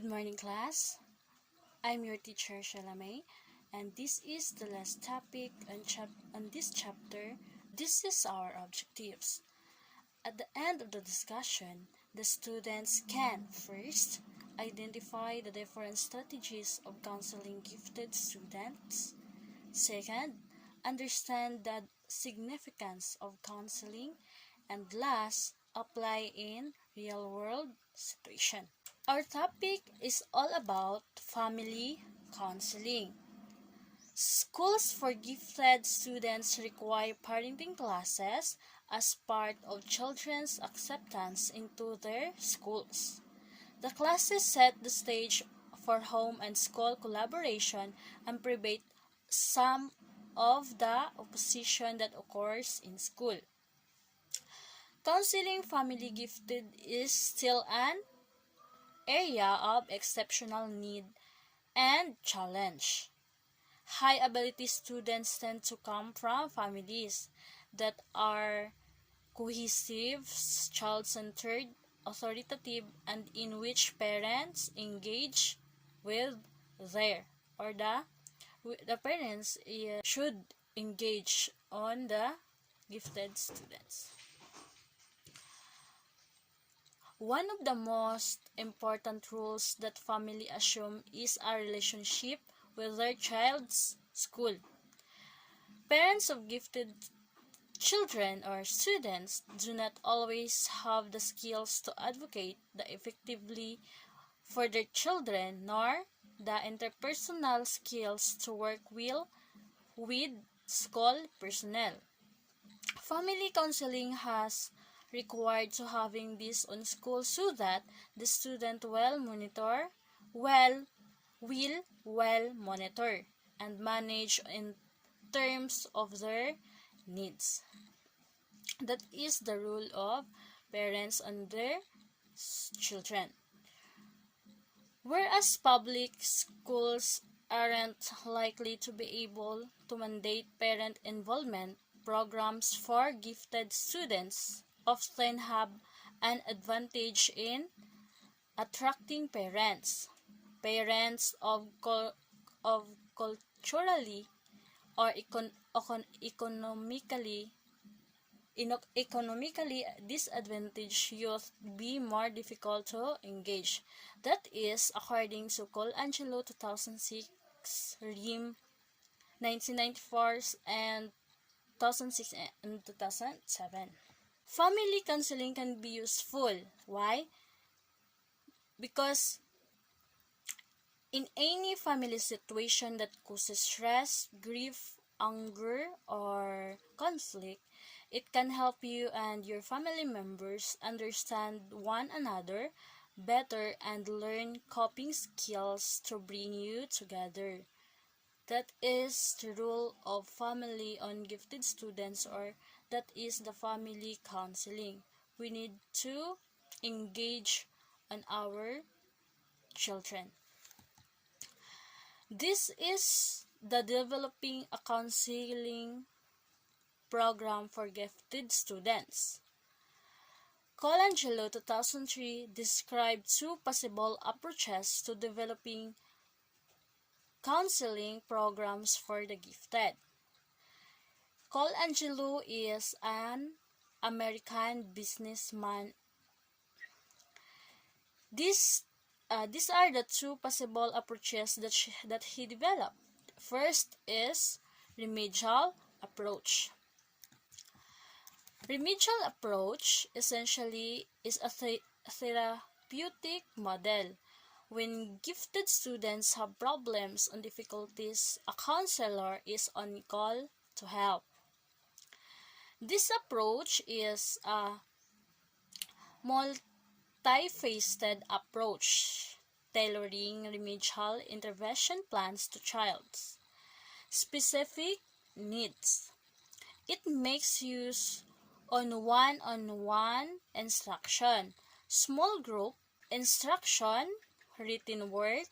Good morning, class. I'm your teacher, Sheila Mae, and this is the last topic on this chapter. This is our objectives. At the end of the discussion, the students can first identify the different strategies of counseling gifted students. Second, understand the significance of counseling, and last, apply in real-world situation. Our topic is all about family counseling. Schools for gifted students require parenting classes as part of children's acceptance into their schools. The classes set the stage for home and school collaboration and prevent some of the opposition that occurs in school. Counseling family gifted is still an area of exceptional need and challenge. High ability students tend to come from families that are cohesive, child-centered, authoritative, and in which parents engage with the parents should engage on the gifted students. One of the most important rules that family assume is a relationship with their child's school. Parents of gifted children or students do not always have the skills to advocate effectively for their children, nor the interpersonal skills to work well with school personnel. Family counseling has required to having this on school so that the student will monitor and manage in terms of their needs. That is the role of parents and their children. Whereas public schools aren't likely to be able to mandate parent involvement, programs for gifted students often have an advantage in attracting parents of culturally or economically disadvantaged youth be more difficult to engage. That is according to Colangelo 2006, RIM 1994, and 2006 and 2007. Family counseling can be useful. Why? Because in any family situation that causes stress, grief, anger, or conflict, it can help you and your family members understand one another better and learn coping skills to bring you together. That is the role of family on gifted students, or that is the family counseling. We need to engage on our children. This is the developing a counseling program for gifted students. Colangelo 2003 described two possible approaches to developing counseling programs for the gifted. Colangelo is an American businessman. These are the two possible approaches that he developed. First is remedial approach. Remedial approach essentially is a therapeutic model. When gifted students have problems and difficulties, a counselor is on call to help. This approach is a multifaceted approach, tailoring remedial intervention plans to child's specific needs. It makes use on one-on-one instruction, small group instruction, written work,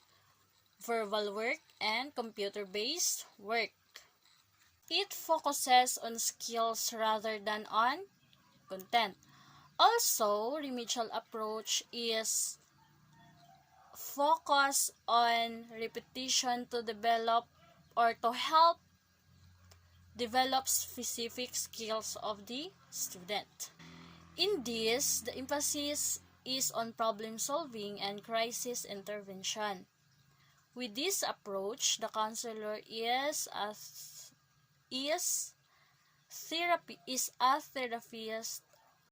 verbal work, and computer-based work. It focuses on skills rather than on content. Also, remedial approach is focus on repetition to develop or to help develop specific skills of the student. In this, the emphasis is on problem solving and crisis intervention. With this approach, the counselor is a therapist,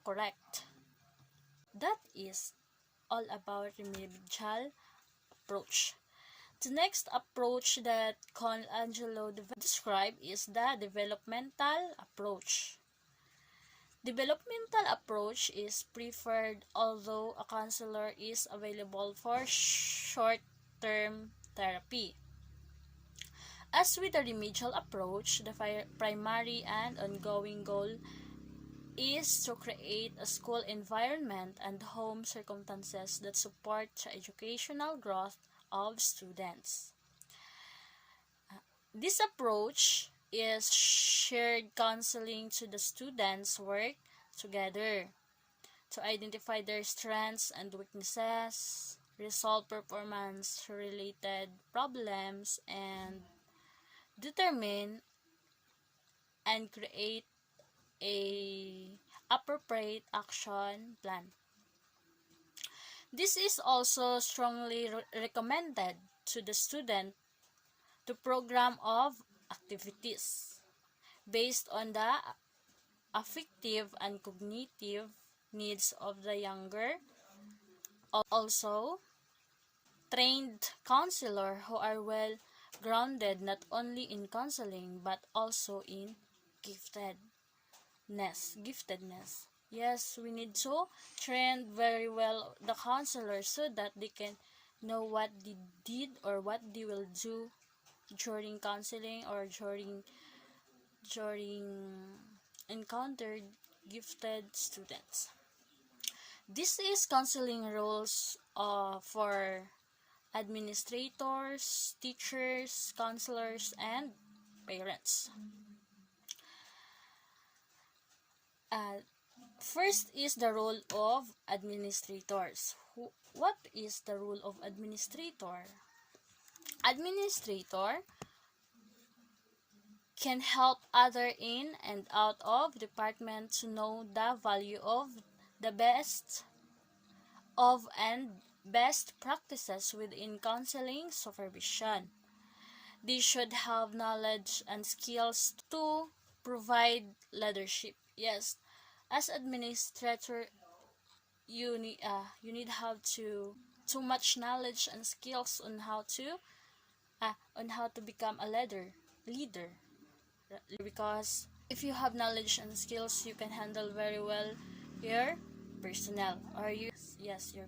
correct. That is all about remedial approach. The next approach that Angelo described is the developmental approach. Developmental approach is preferred although a counselor is available for short-term therapy. As with the remedial approach, the primary and ongoing goal is to create a school environment and home circumstances that support the educational growth of students. This approach is shared counseling to the students work together to identify their strengths and weaknesses, resolve performance-related problems, and determine and create a appropriate action plan. This is also strongly recommended to the student to program of activities based on the affective and cognitive needs of the younger. Also, trained counselor who are well grounded not only in counseling but also in giftedness. Yes, we need to train very well the counselors so that they can know what they did or what they will do during counseling or during encountered gifted students. This is counseling roles for administrators, teachers, counselors, and parents. First is the role of administrators. What is the role of administrator? Administrator can help other in and out of department to know the value of the best practices within counseling supervision. They should have knowledge and skills to provide leadership. Yes, as administrator, you need have too much knowledge and skills on how to become a leader. Because if you have knowledge and skills, you can handle very well your personnel or your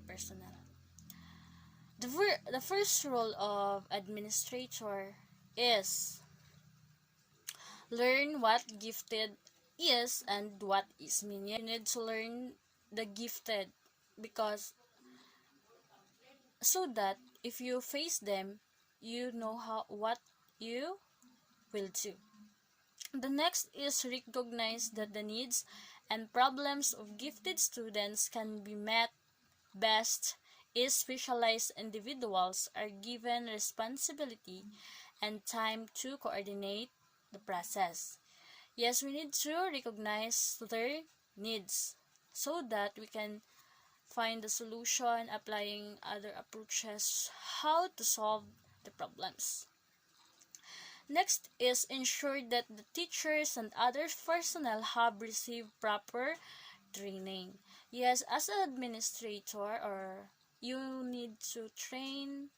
personnel. The first role of administrator is learn what gifted is and what is mean. You need to learn the gifted because so that if you face them, you know what you will do. The next is recognize that the needs and problems of gifted students can be met best if specialized individuals are given responsibility and time to coordinate the process. Yes, we need to recognize their needs so that we can find the solution, applying other approaches, how to solve the problems. Next is ensure that the teachers and other personnel have received proper training. Yes, as an administrator, you need to train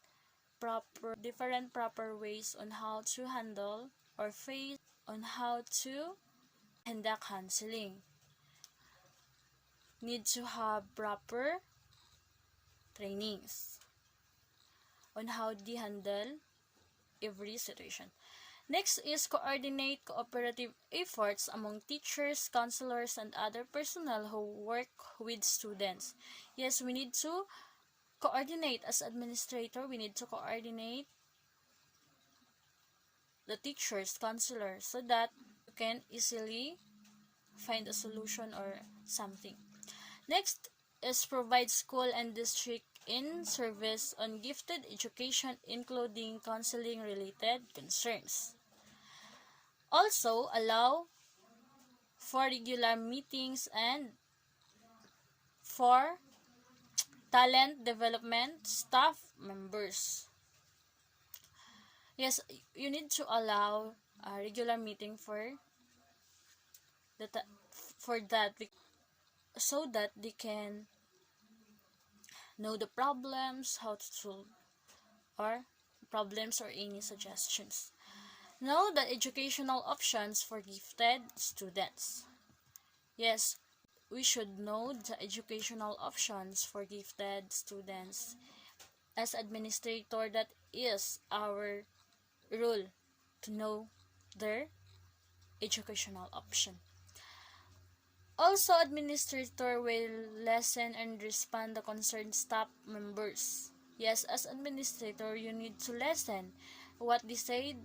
different proper ways on how to handle or face on how to conduct counseling. Need to have proper trainings on how to handle every situation. Next is coordinate cooperative efforts among teachers, counselors, and other personnel who work with students. Yes, we need to coordinate as administrator. We need to coordinate the teachers, counselors, so that you can easily find a solution or something. Next is provide school and district in service on gifted education, including counseling related concerns. Also, allow for regular meetings and for talent development staff members. Yes, you need to allow a regular meeting that for that so that they can know the problems, how to solve or problems or any suggestions. Know the educational options for gifted students. Yes, we should know the educational options for gifted students. As administrator, that is our role to know their educational option. Also, administrator will listen and respond the concerned staff members. Yes, as administrator, you need to listen what they said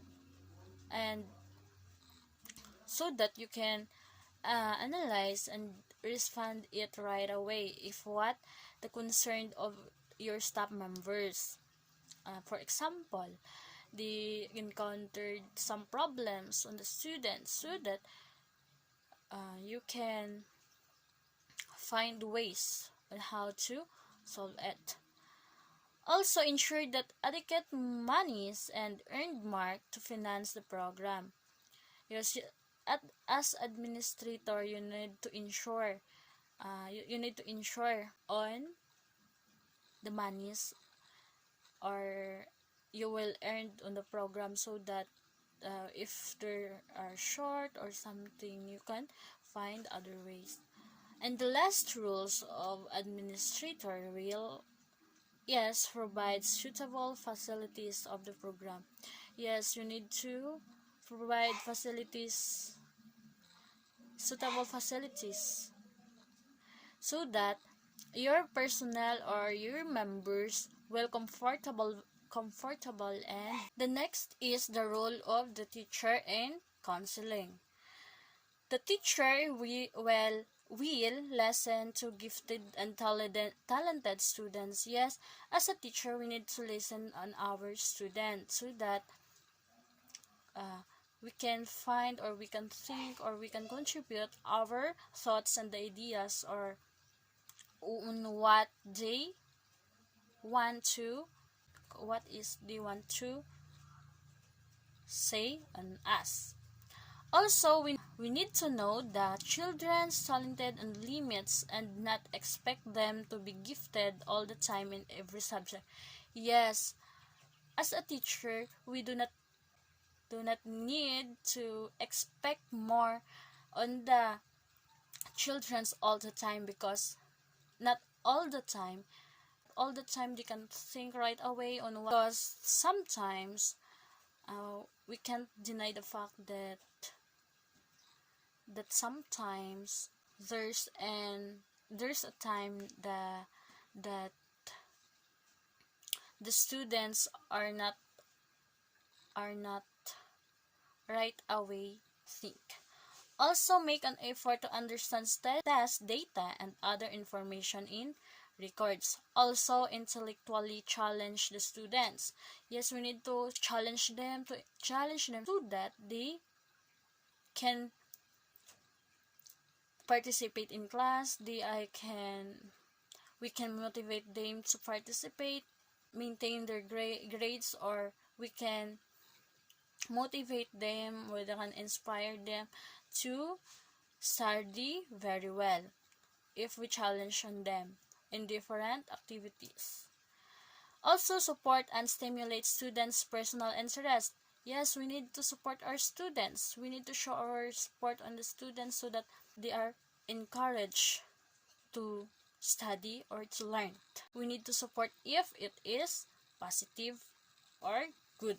and so that you can analyze and respond it right away if what the concern of your staff members. For example, they encountered some problems on the students so that you can find ways on how to solve it. Also, ensure that adequate monies and earned mark to finance the program. Yes, as administrator, you need to ensure on the monies or you will earn on the program so that if there are short or something, you can find other ways. And the last rules of administrator will, yes, provide suitable facilities of the program. Yes, you need to provide suitable facilities, so that your personnel or your members will comfortable. And the next is the role of the teacher in counseling. The teacher will listen to gifted and talented students. Yes, as a teacher, we need to listen on our students so that we can find or we can think or we can contribute our thoughts and ideas or on what they want to say on us. Also, we need to know that children's talented and limits and not expect them to be gifted all the time in every subject. Yes, as a teacher, we do not need to expect more on the children's all the time, because not all the time they can think right away on what, because sometimes we can't deny the fact that sometimes there's a time that the students are not right away think. Also, make an effort to understand test data and other information in records. Also, intellectually challenge the students. Yes, we need to challenge them so that they can participate in class. We can motivate them to participate, maintain their grades, or we can motivate them, we can inspire them to study very well if we challenge on them in different activities. Also, support and stimulate students' personal interest. Yes, we need to support our students. We need to show our support on the students so that they are encouraged to study or to learn. We need to support if it is positive or good.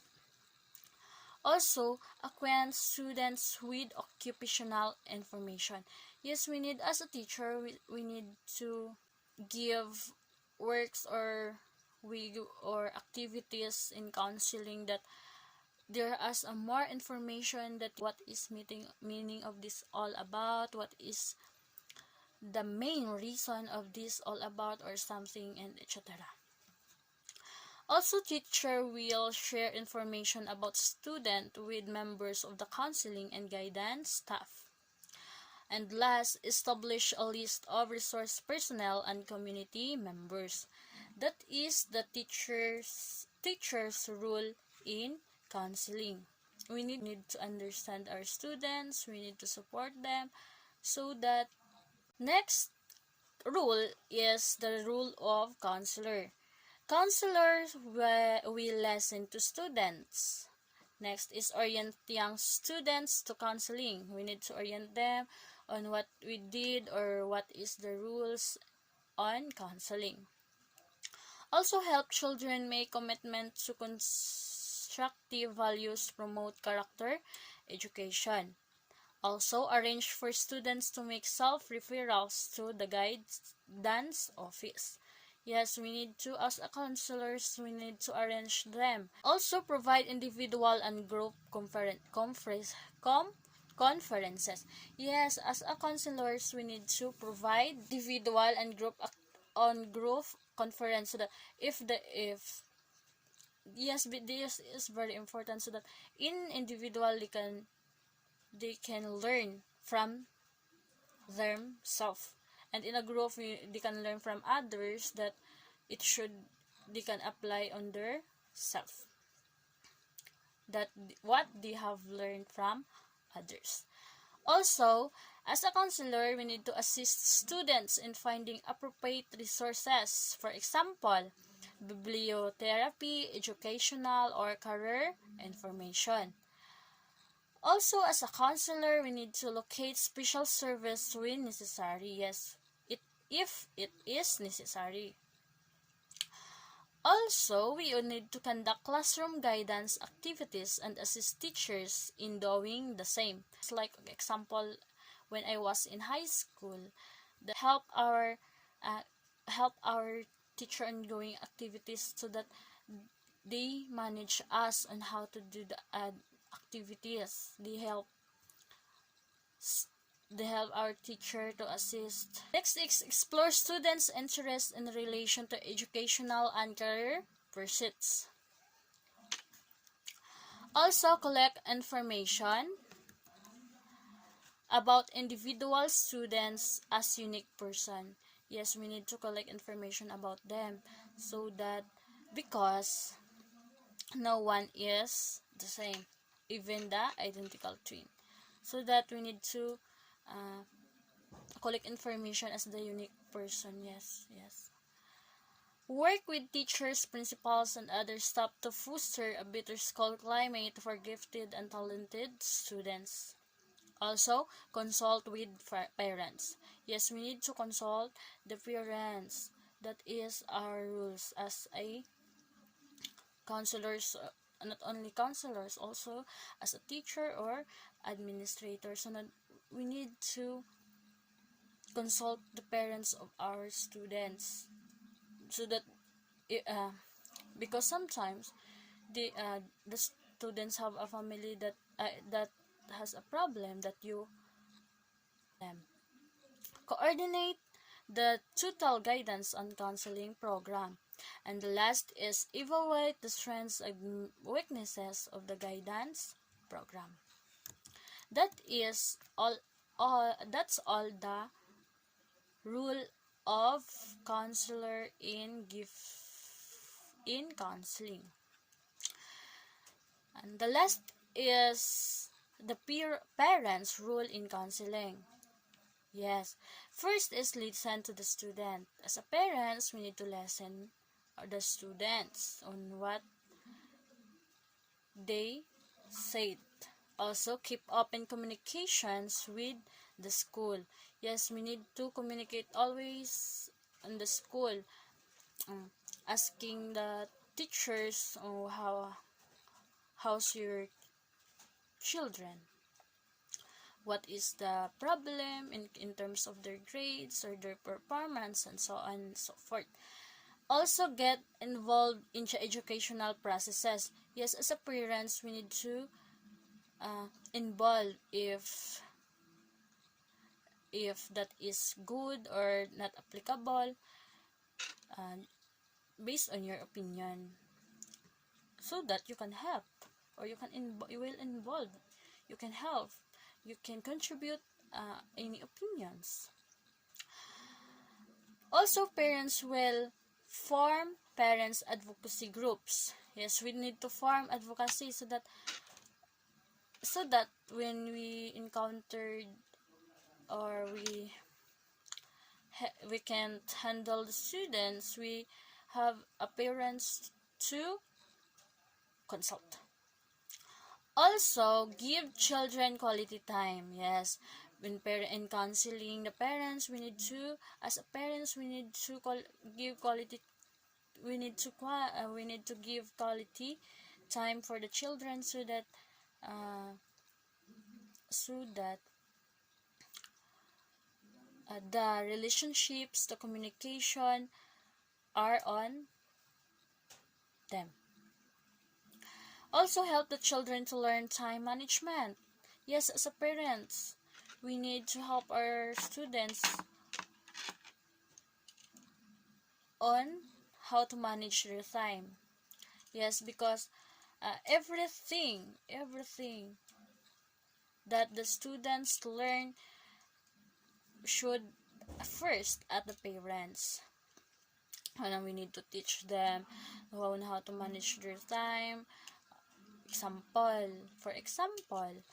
Also, acquaint students with occupational information. Yes, we need, as a teacher, we need to give works or activities in counseling that there is a more information that what is meaning of this all about, what is the main reason of this all about or something, and etc. Also, teacher will share information about student with members of the counseling and guidance staff. And last, establish a list of resource personnel and community members. That is the teacher's role in counseling. We need to understand our students, we need to support them, so that next rule is the rule of counselor. Counselors will listen to students. Next is orient young students to counseling. We need to orient them on what we did or what is the rules on counseling. Also help children make commitment to constructive values, promote character education. Also arrange for students to make self-referrals to the guidance office. Yes, we need to, as a counselors, we need to arrange them. Also provide individual and group conferences. Yes, as a counselors, we need to provide individual and group conference, so that if yes, but this is very important, so that in individual they can learn from themselves, and in a group they can learn from others that they can apply on their self, that what they have learned from others. Also, as a counselor, we need to assist students in finding appropriate resources. For example, bibliotherapy, educational or career information. Also, as a counselor, we need to locate special service when necessary. Yes, if it is necessary. Also, we need to conduct classroom guidance activities and assist teachers in doing the same. It's like example, when I was in high school, the help our teacher in doing activities, so that they manage us on how to do the activities. They help our teacher to assist. Next is explore students' interest in relation to educational and career pursuits. Also, collect information about individual students as unique person. Yes, we need to collect information about them, so that because no one is the same, even the identical twin. So that we need to collect information as the unique person. Yes. Work with teachers, principals, and other staff to foster a better school climate for gifted and talented students. Also, consult with parents. Yes, we need to consult the parents. That is our rules as a counselors, not only counselors, also as a teacher or administrator. So we need to consult the parents of our students, so that because sometimes the students have a family that has a problem, that you coordinate the total guidance on counseling program. And the last is evaluate the strengths and weaknesses of the guidance program. That is all that's all the rule of counselor in counseling. And the last is the parents rule in counseling. Yes, first is listen to the student. As a parents, we need to listen the students on what they said. Also, keep open communications with the school. Yes, we need to communicate always in the school, asking the teachers, how's your children, what is the problem in terms of their grades or their performance, and so on and so forth. Also, get involved in educational processes. Yes, as a parents, we need to involve if that is good or not applicable, based on your opinion. so that you can help, or you will involve, you can help, you can contribute any opinions. Also, parents will form parents advocacy groups. Yes, we need to form advocacy so that when we encountered, or we can't handle the students, we have a parents to consult. Also, give children quality time. Yes, when in counseling the parents, we need to, as a parents, we need to give quality. We need to give quality time for the children so that uh, so that the relationships, the communication are on them. Also, help the children to learn time management. Yes, as a parents, we need to help our students on how to manage their time. Yes, because everything that the students learn should first at the parents. And we need to teach them on how to manage their time. For example,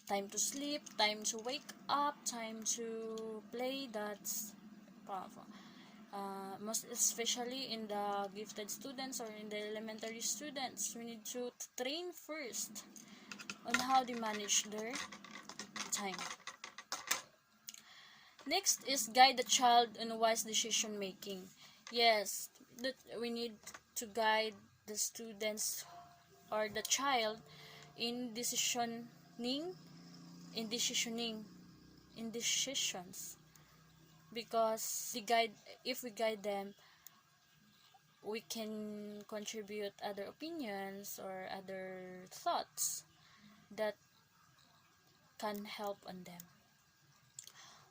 time to sleep, time to wake up, time to play. That's most especially in the gifted students or in the elementary students. We need to train first on how they manage their time. Next is guide the child in wise decision making. Yes, that we need to guide the students or the child in decisioning, in decisions, because if we guide them, we can contribute other opinions or other thoughts that can help on them.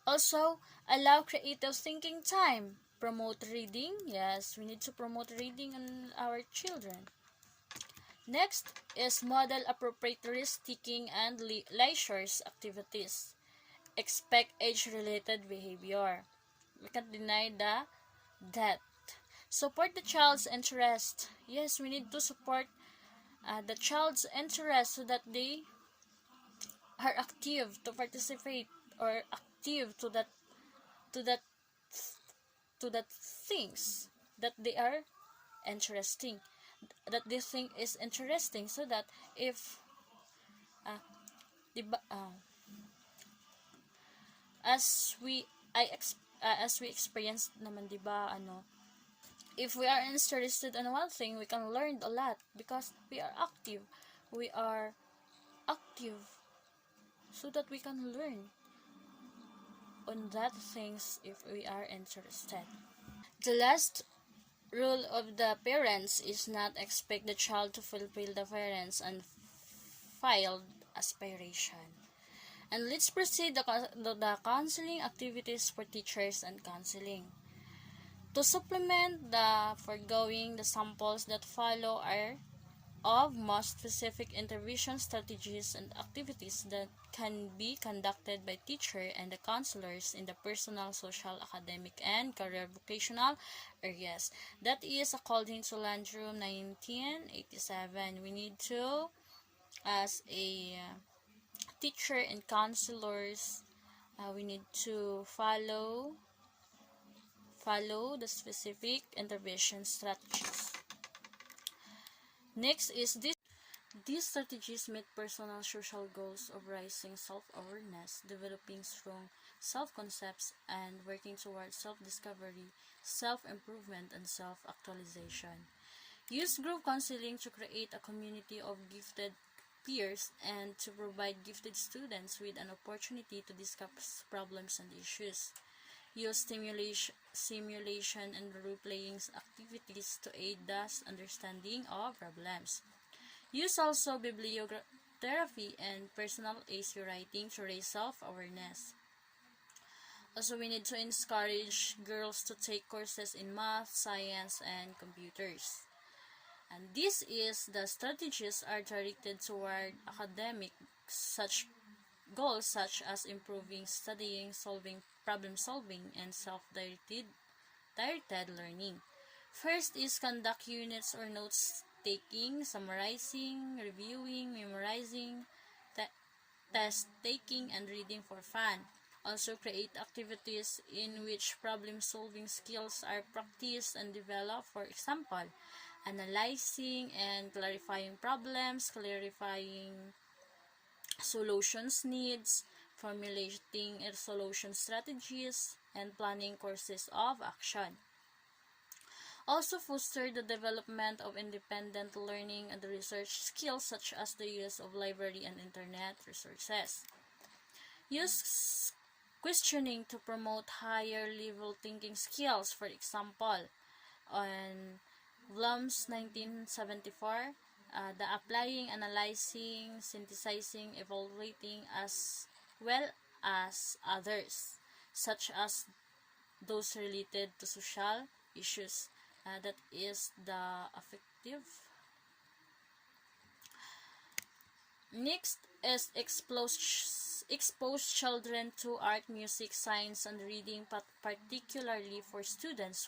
Also, allow creative thinking time. Promote reading. Yes, we need to promote reading on our children. Next is model appropriate risk-taking and leisure activities. Expect age-related behavior. We can't deny that. Support the child's interest. Yes, we need to support the child's interest so that they are active to participate, or active to that to that things that they are interesting, that they think is interesting, so that if diba, as we experienced naman, diba, if we are interested in one thing, we can learn a lot because we are active. We are active so that we can learn on that things if we are interested. The last rule of the parents is not expect the child to fulfill the parents' unfulfilled aspiration. And let's proceed the counseling activities for teachers and counseling. To supplement the foregoing, the samples that follow are of most specific intervention strategies and activities that can be conducted by teacher and the counselors in the personal, social, academic, and career vocational areas. That is according to Landrum 1987. We need to, as a teacher and counselors, we need to follow the specific intervention strategies. Next is these strategies meet personal social goals of raising self-awareness, developing strong self-concepts, and working towards self-discovery, self-improvement, and self-actualization. Use group counseling to create a community of gifted peers and to provide gifted students with an opportunity to discuss problems and issues. Use simulation and role-playing activities to aid the understanding of problems. Use also bibliotherapy and personal essay writing to raise self-awareness. Also, we need to encourage girls to take courses in math, science, and computers. And this is the strategies are directed toward academic such goals such as improving studying, problem solving, and self-directed learning. First is conduct units or notes taking, summarizing, reviewing, memorizing, test taking, and reading for fun. Also create activities in which problem-solving skills are practiced and developed. For example, analyzing and clarifying problems, clarifying solutions needs, formulating solution strategies, and planning courses of action. Also foster the development of independent learning and research skills such as the use of library and internet resources. Use questioning to promote higher level thinking skills. For example, on Bloom's 1974, the applying, analyzing, synthesizing, evaluating as well as others, such as those related to social issues. That is the affective. Next is expose children to art, music, science, and reading, particularly for students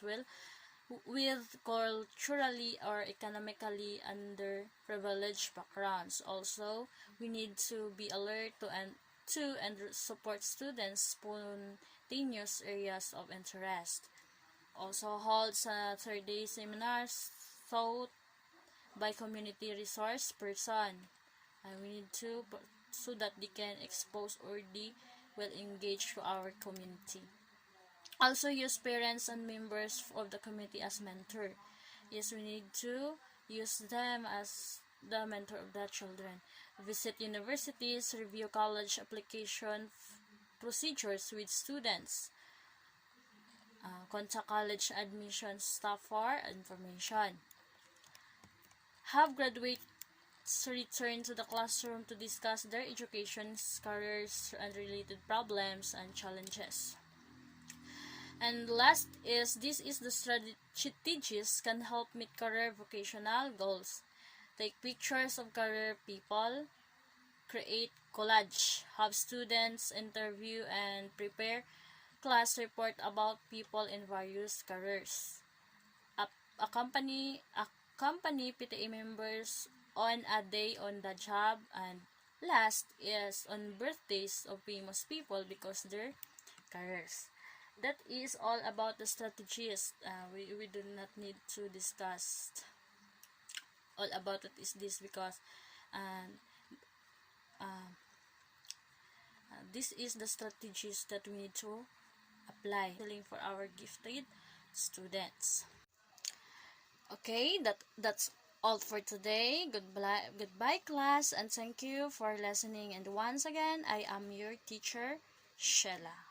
with culturally or economically underprivileged backgrounds. Also, we need to be alert to and support students' spontaneous areas of interest. Also holds third-day seminars taught by community resource person. We need to, so that they can expose or they will engage to our community. Also use parents and members of the community as mentor. Yes, we need to use them as the mentor of the children. Visit universities, review college application procedures with students. Contact college admission staff for information. Have graduates return to the classroom to discuss their education, careers, and related problems and challenges. And last is, this is the strategies can help meet career vocational goals. Take pictures of career people, create collage, have students interview and prepare class report about people in various careers. Accompany PTA members on a day on the job. And last is on birthdays of famous people because their careers. That is all about the strategies. We do not need to discuss all about it is this because this is the strategies that we need to apply for our gifted students. Okay, that's all for today. Goodbye class, and thank you for listening. And once again, I am your teacher, Sheila.